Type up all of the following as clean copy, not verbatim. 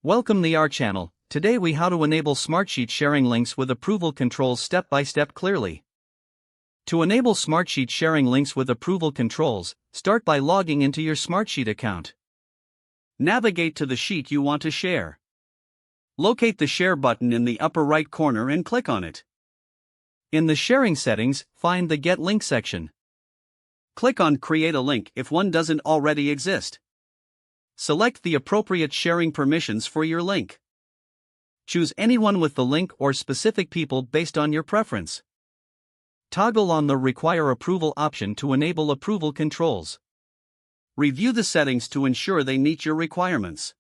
Welcome to our channel. Today we how to enable Smartsheet sharing links with approval controls step by step clearly. To enable Smartsheet sharing links with approval controls, start by logging into your Smartsheet account. Navigate to the sheet you want to share. Locate the Share button in the upper right corner and click on it. In the sharing settings, find the Get Link section. Click on Create a link if one doesn't already exist. Select the appropriate sharing permissions for your link. Choose anyone with the link or specific people based on your preference. Toggle on the Require Approval option to enable approval controls. Review the settings to ensure they meet your requirements.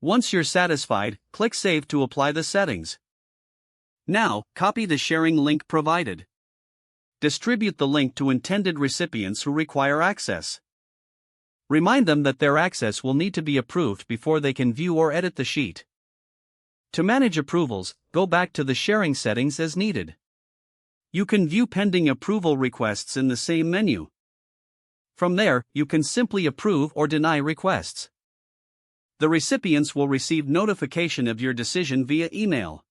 Once you're satisfied, click Save to apply the settings. Now, copy the sharing link provided. Distribute the link to intended recipients who require access. Remind them that their access will need to be approved before they can view or edit the sheet. To manage approvals, go back to the sharing settings as needed. You can view pending approval requests in the same menu. From there, you can simply approve or deny requests. The recipients will receive notification of your decision via email.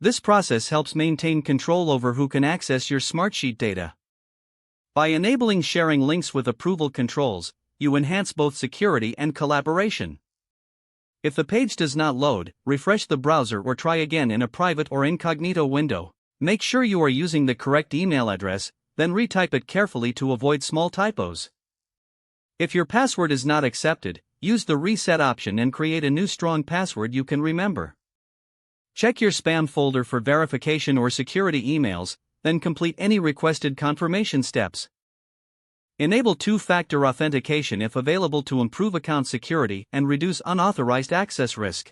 This process helps maintain control over who can access your Smartsheet data. By enabling sharing links with approval controls, you enhance both security and collaboration. If the page does not load, refresh the browser or try again in a private or incognito window. Make sure you are using the correct email address, then retype it carefully to avoid small typos. If your password is not accepted, use the Reset option and create a new strong password you can remember. Check your spam folder for verification or security emails, then complete any requested confirmation steps. Enable two-factor authentication if available to improve account security and reduce unauthorized access risk.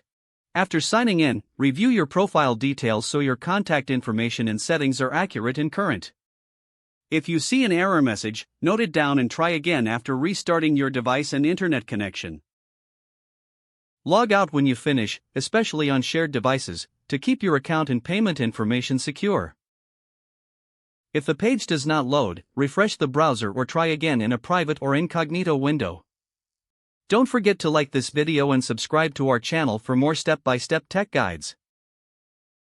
After signing in, review your profile details so your contact information and settings are accurate and current. If you see an error message, note it down and try again after restarting your device and internet connection. Log out when you finish, especially on shared devices, to keep your account and payment information secure. If the page does not load, refresh the browser or try again in a private or incognito window. Don't forget to like this video and subscribe to our channel for more step-by-step tech guides.